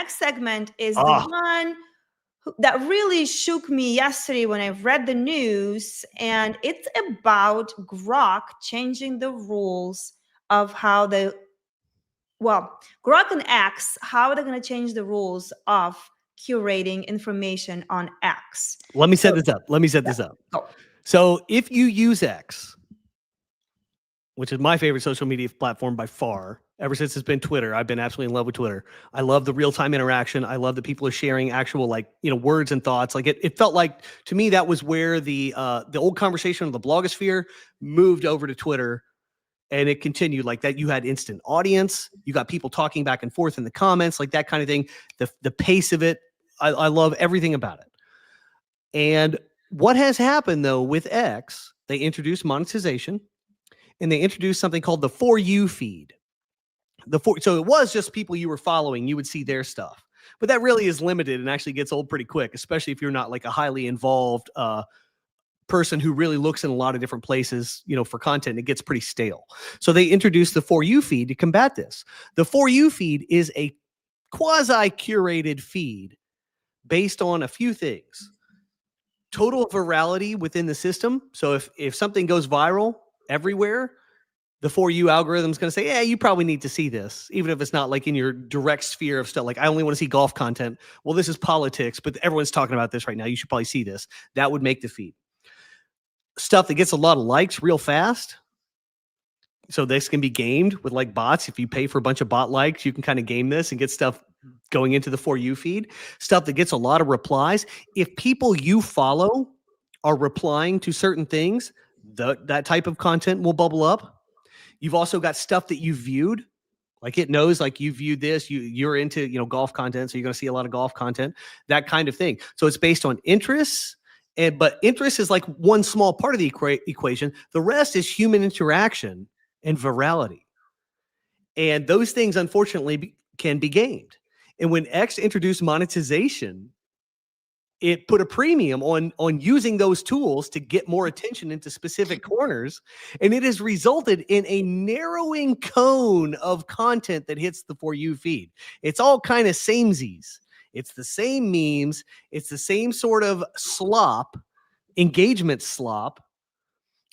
next segment is the Ah. one that really shook me yesterday when I read the news, and it's about Grok changing the rules of how Grok and X, how they're going to change the rules of curating information on X. Let me set this up. Go. So if you use X, which is my favorite social media platform by far, ever since it's been Twitter, I've been absolutely in love with Twitter. I love the real-time interaction. I love that people are sharing actual, like, words and thoughts. Like it felt like, to me, that was where the old conversation of the blogosphere moved over to Twitter. And it continued like that. You had instant audience. You got people talking back and forth in the comments, like that kind of thing. The pace of it, I love everything about it. And what has happened, though, with X, they introduced monetization, and they introduced something called the For You feed. So it was just people you were following. You would see their stuff. But that really is limited and actually gets old pretty quick, especially if you're not like a highly involved person who really looks in a lot of different places, for content. It gets pretty stale. So they introduced the For You feed to combat this. The For You feed is a quasi-curated feed based on a few things. Total virality within the system. So if something goes viral everywhere, the For You algorithm is going to say, yeah, you probably need to see this, even if it's not like in your direct sphere of stuff. Like, I only want to see golf content. Well, this is politics, but everyone's talking about this right now. You should probably see this. That would make the feed. Stuff that gets a lot of likes real fast. So this can be gamed with like bots. If you pay for a bunch of bot likes, you can kind of game this and get stuff going into the For You feed. Stuff that gets a lot of replies. If people you follow are replying to certain things, that type of content will bubble up. You've also got stuff that you viewed. Like it knows, like you viewed this, you're into, golf content. So you're going to see a lot of golf content, that kind of thing. So it's based on interests. But interest is like one small part of the equation. The rest is human interaction and virality. And those things, unfortunately, can be gamed. And when X introduced monetization, it put a premium on using those tools to get more attention into specific corners. And it has resulted in a narrowing cone of content that hits the For You feed. It's all kind of samesies. It's the same memes. It's the same sort of slop, engagement slop.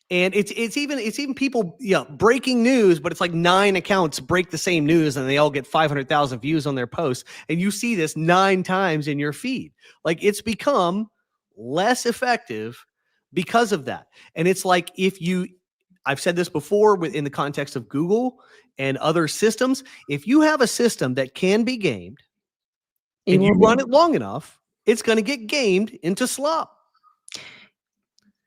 And it's even people, breaking news, but it's like 9 accounts break the same news and they all get 500,000 views on their posts. And you see this 9 times in your feed. Like, it's become less effective because of that. And it's like, I've said this before in the context of Google and other systems. If you have a system that can be gamed and you run it long enough, it's going to get gamed into slop.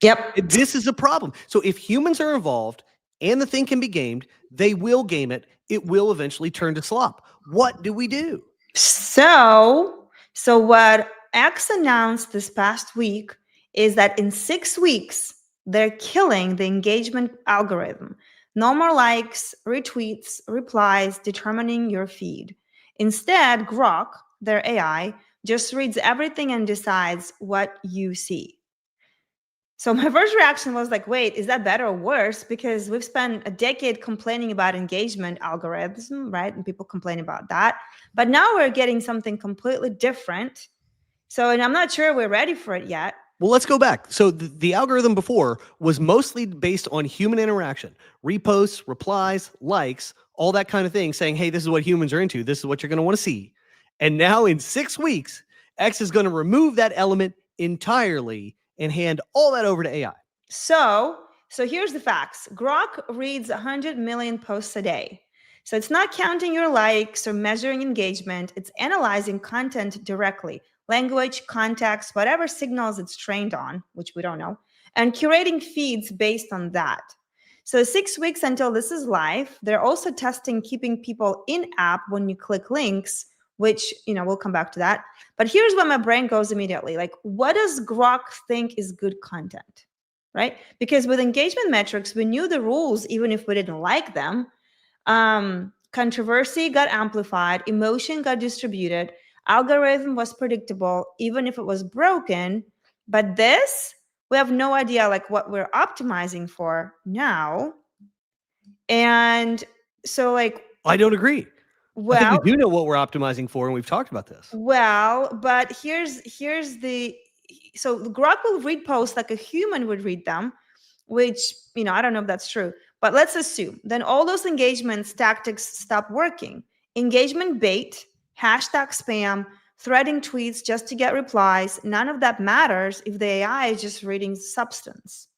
Yep. This is a problem. So if humans are involved and the thing can be gamed, they will game it. It will eventually turn to slop. What do we do? So what X announced this past week is that in 6 weeks, they're killing the engagement algorithm. No more likes, retweets, replies determining your feed. Instead, Grok, their AI, just reads everything and decides what you see. So my first reaction was like, wait, is that better or worse? Because we've spent a decade complaining about engagement algorithm, right? And people complain about that. But now we're getting something completely different. And I'm not sure we're ready for it yet. Well, let's go back. So the algorithm before was mostly based on human interaction, reposts, replies, likes, all that kind of thing, saying, hey, this is what humans are into. This is what you're going to want to see. And now in 6 weeks, X is going to remove that element entirely and hand all that over to AI. So here's the facts. Grok reads 100 million posts a day. So it's not counting your likes or measuring engagement. It's analyzing content directly, language, context, whatever signals it's trained on, which we don't know, and curating feeds based on that. So 6 weeks until this is live. They're also testing keeping people in app when you click links, which, we'll come back to that. But here's where my brain goes immediately. Like, what does Grok think is good content, right? Because with engagement metrics, we knew the rules, even if we didn't like them. Controversy got amplified, emotion got distributed, algorithm was predictable, even if it was broken. But this, we have no idea like what we're optimizing for now. And so like, I don't agree. I think we Well, do know what we're optimizing for, and we've talked about this. but here's the so the Grok will read posts like a human would read them, which, I don't know if that's true, but let's assume then all those engagements tactics stop working. Engagement bait, hashtag spam, threading tweets just to get replies, none of that matters if the AI is just reading substance.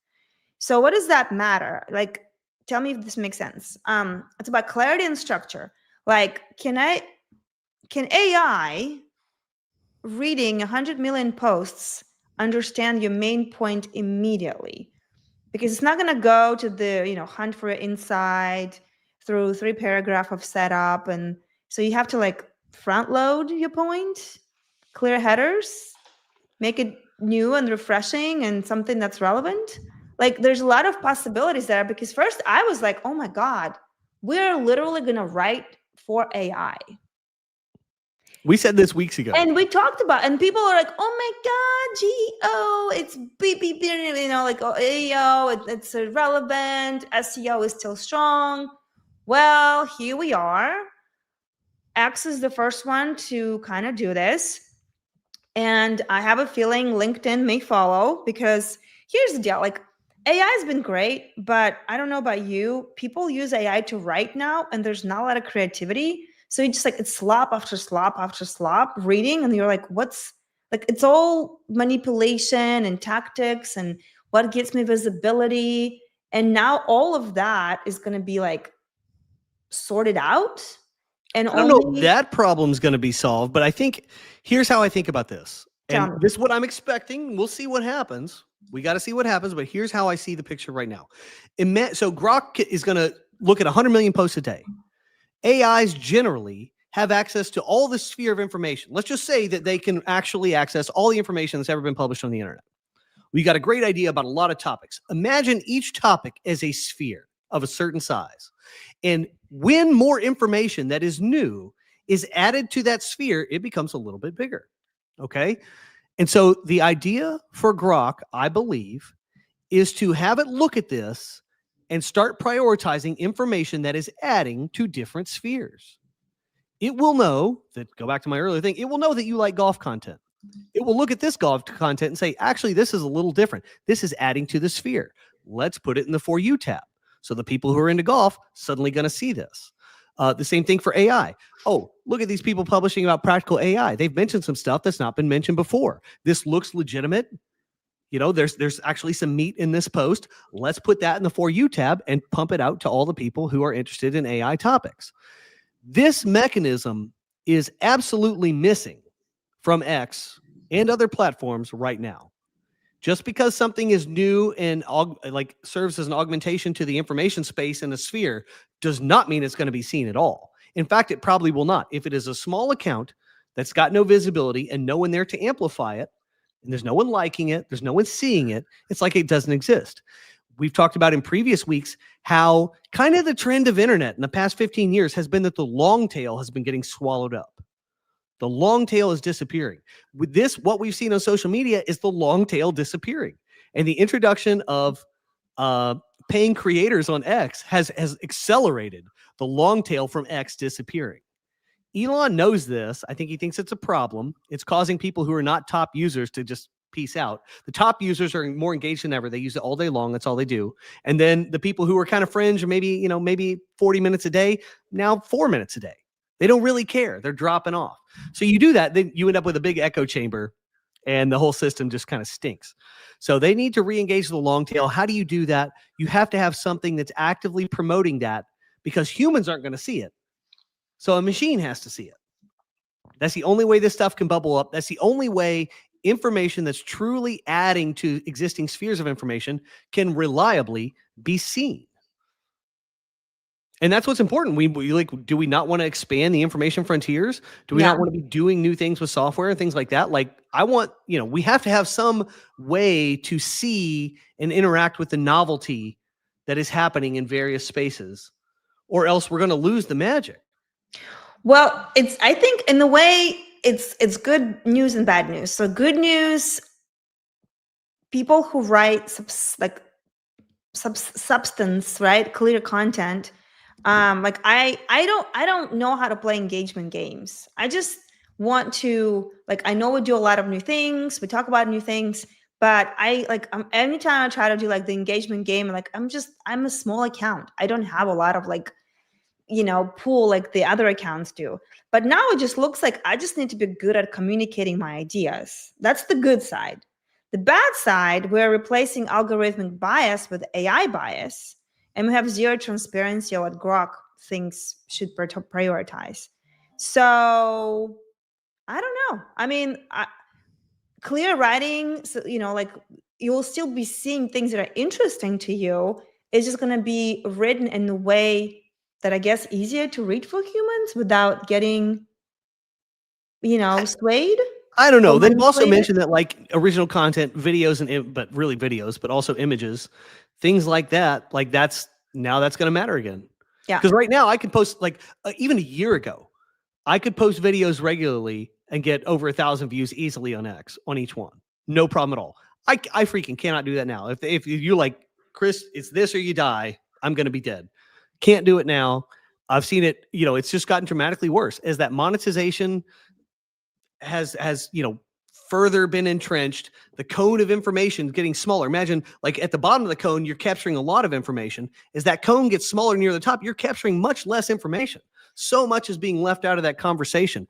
So what does that matter? Like, tell me if this makes sense. It's about clarity and structure. Like, can AI reading 100 million posts understand your main point immediately? Because it's not going to go to the hunt for insight through 3 paragraph of setup, and so you have to like front load your point, clear headers, make it new and refreshing and something that's relevant. Like, there's a lot of possibilities there, because first I was like, oh my god, we're literally going to write for AI. We said this weeks ago. And we talked about, and people are like, oh my god, GEO, it's beep beep, like, oh, AEO, it's irrelevant, SEO is still strong. Well, here we are. X is the first one to kind of do this, and I have a feeling LinkedIn may follow, because here's the deal. Like, AI has been great, but I don't know about you, people use AI to write now, and there's not a lot of creativity. So you just like, it's slop after slop after slop reading, and you're like, what's like, it's all manipulation and tactics and what gets me visibility. And now all of that is going to be like sorted out. And I don't know if only that problem's going to be solved, but I think here's how I think about this. Tell And me. this is what I'm expecting. We'll see what happens. We got to see what happens, but here's how I see the picture right now. So Grok is going to look at 100 million posts a day. AIs generally have access to all the sphere of information. Let's just say that they can actually access all the information that's ever been published on the internet. We got a great idea about a lot of topics. Imagine each topic as a sphere of a certain size. And when more information that is new is added to that sphere, it becomes a little bit bigger. Okay. And so the idea for Grok, I believe, is to have it look at this and start prioritizing information that is adding to different spheres. It will know that, go back to my earlier thing, it will know that you like golf content. It will look at this golf content and say, actually, this is a little different. This is adding to the sphere. Let's put it in the For You tab. So the people who are into golf suddenly going to see this. The same thing for AI. Oh, look at these people publishing about practical AI. They've mentioned some stuff that's not been mentioned before. This looks legitimate. There's actually some meat in this post. Let's put that in the For You tab and pump it out to all the people who are interested in AI topics. This mechanism is absolutely missing from X and other platforms right now. Just because something is new and serves as an augmentation to the information space in a sphere does not mean it's going to be seen at all. In fact, it probably will not. If it is a small account that's got no visibility and no one there to amplify it, and there's no one liking it, there's no one seeing it, it's like it doesn't exist. We've talked about in previous weeks how kind of the trend of internet in the past 15 years has been that the long tail has been getting swallowed up. The long tail is disappearing. With this, what we've seen on social media is the long tail disappearing. And the introduction of paying creators on X has accelerated the long tail from X disappearing. Elon knows this. I think he thinks it's a problem. It's causing people who are not top users to just peace out. The top users are more engaged than ever. They use it all day long. That's all they do. And then the people who are kind of fringe, or maybe 40 minutes a day, now 4 minutes a day. They don't really care. They're dropping off. So you do that, then you end up with a big echo chamber and the whole system just kind of stinks. So they need to re-engage the long tail. How do you do that? You have to have something that's actively promoting that, because humans aren't going to see it. So a machine has to see it. That's the only way this stuff can bubble up. That's the only way information that's truly adding to existing spheres of information can reliably be seen. And that's what's important. We do we not want to expand the information frontiers? Do we not want to be doing new things with software and things like that? Like, I want, we have to have some way to see and interact with the novelty that is happening in various spaces, or else we're going to lose the magic. Well, I think in the way it's good news and bad news. So good news, people who write substance, right? Clear content, Like I don't know how to play engagement games. I just want to, like, I know we do a lot of new things, we talk about new things, but anytime I try to do like the engagement game, like I'm a small account. I don't have a lot of like, pool like the other accounts do. But now it just looks like I just need to be good at communicating my ideas. That's the good side. The bad side, we're replacing algorithmic bias with AI bias, and we have zero transparency on what Grok thinks should prioritize. So I don't know. I mean, clear writing, so, like, you'll still be seeing things that are interesting to you. It's just going to be written in a way that I guess easier to read for humans without getting, swayed I don't or know. They've also manipulated. mentioned that like original content, videos, but really videos, but also images, things like that. Like that's going to matter again. Yeah. Because right now I can post like even a year ago, I could post videos regularly and get over 1,000 views easily on X on each one. No problem at all. I freaking cannot do that now. If you're like, Chris, it's this or you die, I'm going to be dead. Can't do it now. I've seen it, it's just gotten dramatically worse as that monetization has further been entrenched. The cone of information getting smaller. Imagine like at the bottom of the cone, you're capturing a lot of information. As that cone gets smaller near the top, you're capturing much less information. So much is being left out of that conversation.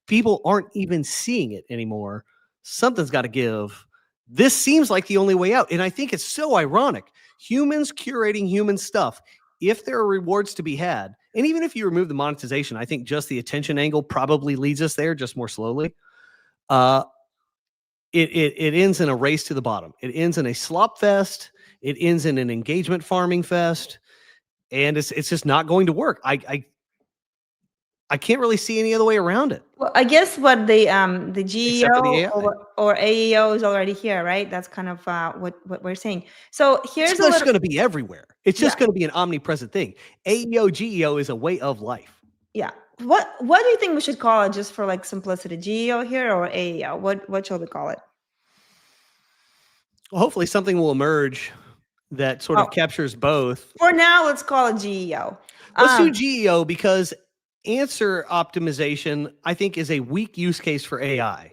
People aren't even seeing it anymore. Something's got to give. This seems like the only way out. And I think it's so ironic. Humans curating human stuff. If there are rewards to be had, and even if you remove the monetization, I think just the attention angle probably leads us there, just more slowly. It ends in a race to the bottom. It ends in a slop fest. It ends in an engagement farming fest, and it's just not going to work. I can't really see any other way around it. Well, I guess what the Except for the GEO AI. or AEO is already here, right? That's kind of what we're saying. So here's It's a just little. going to be everywhere. It's just Yeah. going to be an omnipresent thing. AEO, GEO is a way of life. Yeah. What do you think we should call it, just for like simplicity? GEO here or AEO? What shall we call it? Well, hopefully something will emerge that sort of captures both. For now, let's call it GEO. Let's do GEO because answer optimization, I think, is a weak use case for AI.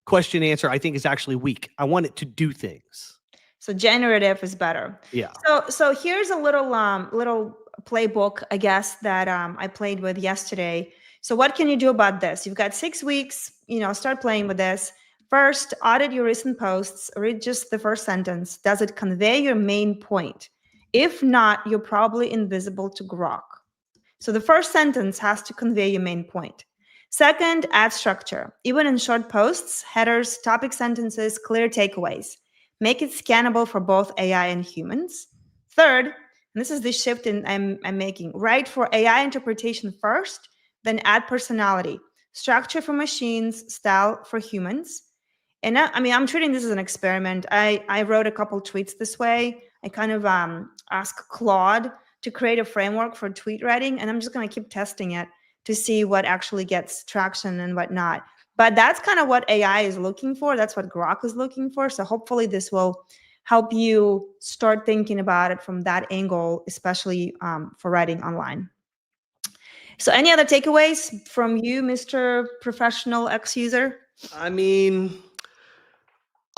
Question answer, I think, is actually weak. I want it to do things. So generative is better. Yeah. So here's a little playbook, I guess, that I played with yesterday. So what can you do about this? You've got 6 weeks, start playing with this. First, audit your recent posts, read just the first sentence. Does it convey your main point? If not, you're probably invisible to Grok. So the first sentence has to convey your main point. Second, add structure. Even in short posts, headers, topic sentences, clear takeaways. Make it scannable for both AI and humans. Third, and this is the shift I'm making, write for AI interpretation first, then add personality. Structure for machines, style for humans. And I'm treating this as an experiment. I wrote a couple tweets this way. I kind of asked Claude to create a framework for tweet writing, and I'm just going to keep testing it to see what actually gets traction and what not. But that's kind of what AI is looking for. That's what Grok is looking for. So hopefully this will help you start thinking about it from that angle, especially for writing online. So any other takeaways from you, Mr. Professional X user? I mean,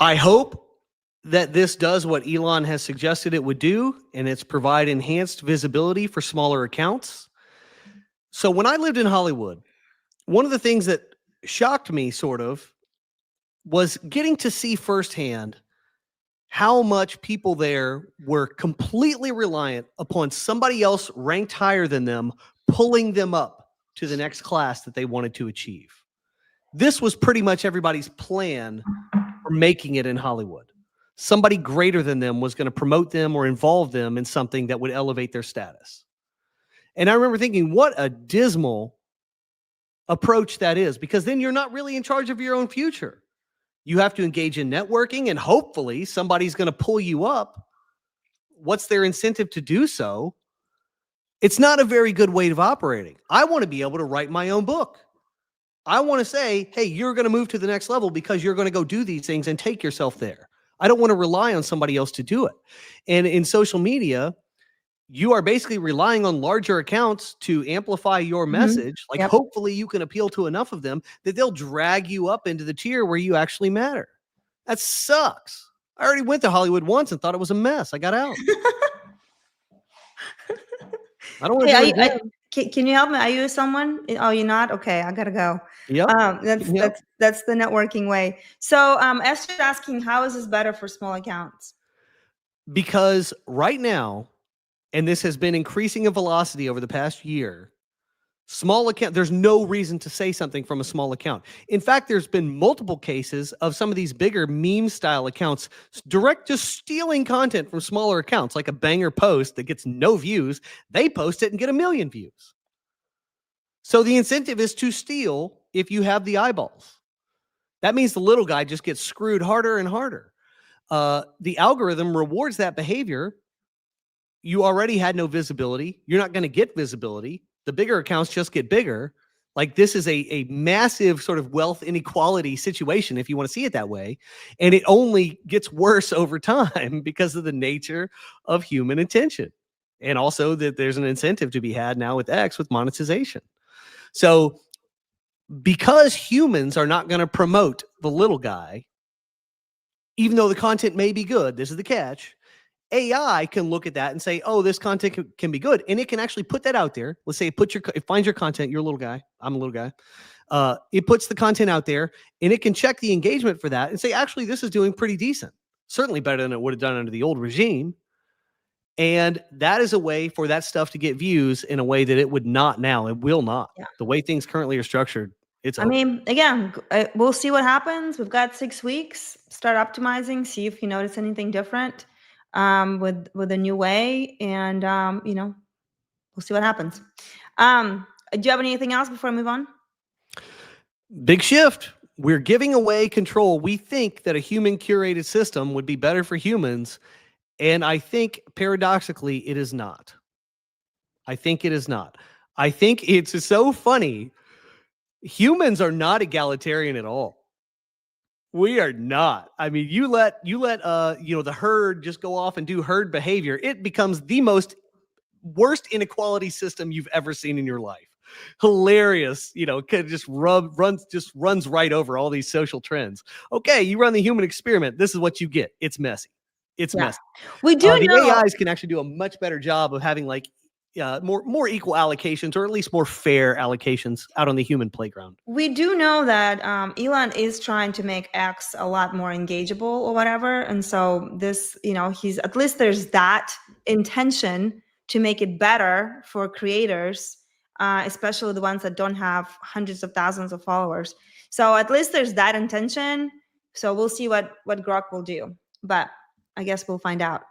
I hope that this does what Elon has suggested it would do, and it's provide enhanced visibility for smaller accounts. So when I lived in Hollywood, one of the things that shocked me sort of was getting to see firsthand how much people there were completely reliant upon somebody else ranked higher than them, pulling them up to the next class that they wanted to achieve. This was pretty much everybody's plan for making it in Hollywood. Somebody greater than them was going to promote them or involve them in something that would elevate their status. And I remember thinking, what a dismal approach that is, because then you're not really in charge of your own future. You have to engage in networking, and hopefully somebody's going to pull you up. What's their incentive to do so? It's not a very good way of operating. I want to be able to write my own book. I want to say, hey, you're going to move to the next level because you're going to go do these things and take yourself there. I don't want to rely on somebody else to do it. And in social media, you are basically relying on larger accounts to amplify your message. Like, Yep. hopefully you can appeal to enough of them that they'll drag you up into the tier where you actually matter. That sucks. I already went to Hollywood once and thought it was a mess. I got out. I don't want to Hey, do are it you, again. can you help me? Are you someone? Oh, you're not? Okay, I gotta go. Yep. That's Yep. that's the networking way. So Esther's asking, how is this better for small accounts? Because right now, and this has been increasing in velocity over the past year, small account, there's no reason to say something from a small account. In fact, there's been multiple cases of some of these bigger meme style accounts direct just stealing content from smaller accounts, like a banger post that gets no views. They post it and get 1 million views. So the incentive is to steal if you have the eyeballs. That means the little guy just gets screwed harder and harder. The algorithm rewards that behavior. You already had no visibility. You're not going to get visibility. The bigger accounts just get bigger. Like, this is a massive sort of wealth inequality situation, if you want to see it that way. And it only gets worse over time because of the nature of human attention. And also that there's an incentive to be had now with X with monetization. So because humans are not going to promote the little guy, even though the content may be good, this is the catch, AI can look at that and say, oh, this content can be good. And it can actually put that out there. Let's say it finds your content. You're a little guy. I'm a little guy. It puts the content out there and it can check the engagement for that and say, actually, this is doing pretty decent. Certainly better than it would have done under the old regime. And that is a way for that stuff to get views in a way that it would not now. It will not. Yeah. The way things currently are structured, it's I over. mean, again, we'll see what happens. We've got 6 weeks. Start optimizing. See if you notice anything different with a new way, and we'll see what happens. Do you have anything else before I move on? Big shift. We're giving away control. We think that a human curated system would be better for humans. And I think paradoxically, it is not. I think it is not. I think it's so funny. Humans are not egalitarian at all. We are not. I mean, you let the herd just go off and do herd behavior. It becomes the worst inequality system you've ever seen in your life. Hilarious, could just runs right over all these social trends. Okay, you run the human experiment. This is what you get. It's messy. It's messy. We do The know AIs can actually do a much better job of having more equal allocations, or at least more fair allocations out on the human playground. We do know that Elon is trying to make X a lot more engageable or whatever, and so this, he's, at least there's that intention to make it better for creators, especially the ones that don't have hundreds of thousands of followers. So at least there's that intention. So we'll see what Grok will do, but I guess we'll find out.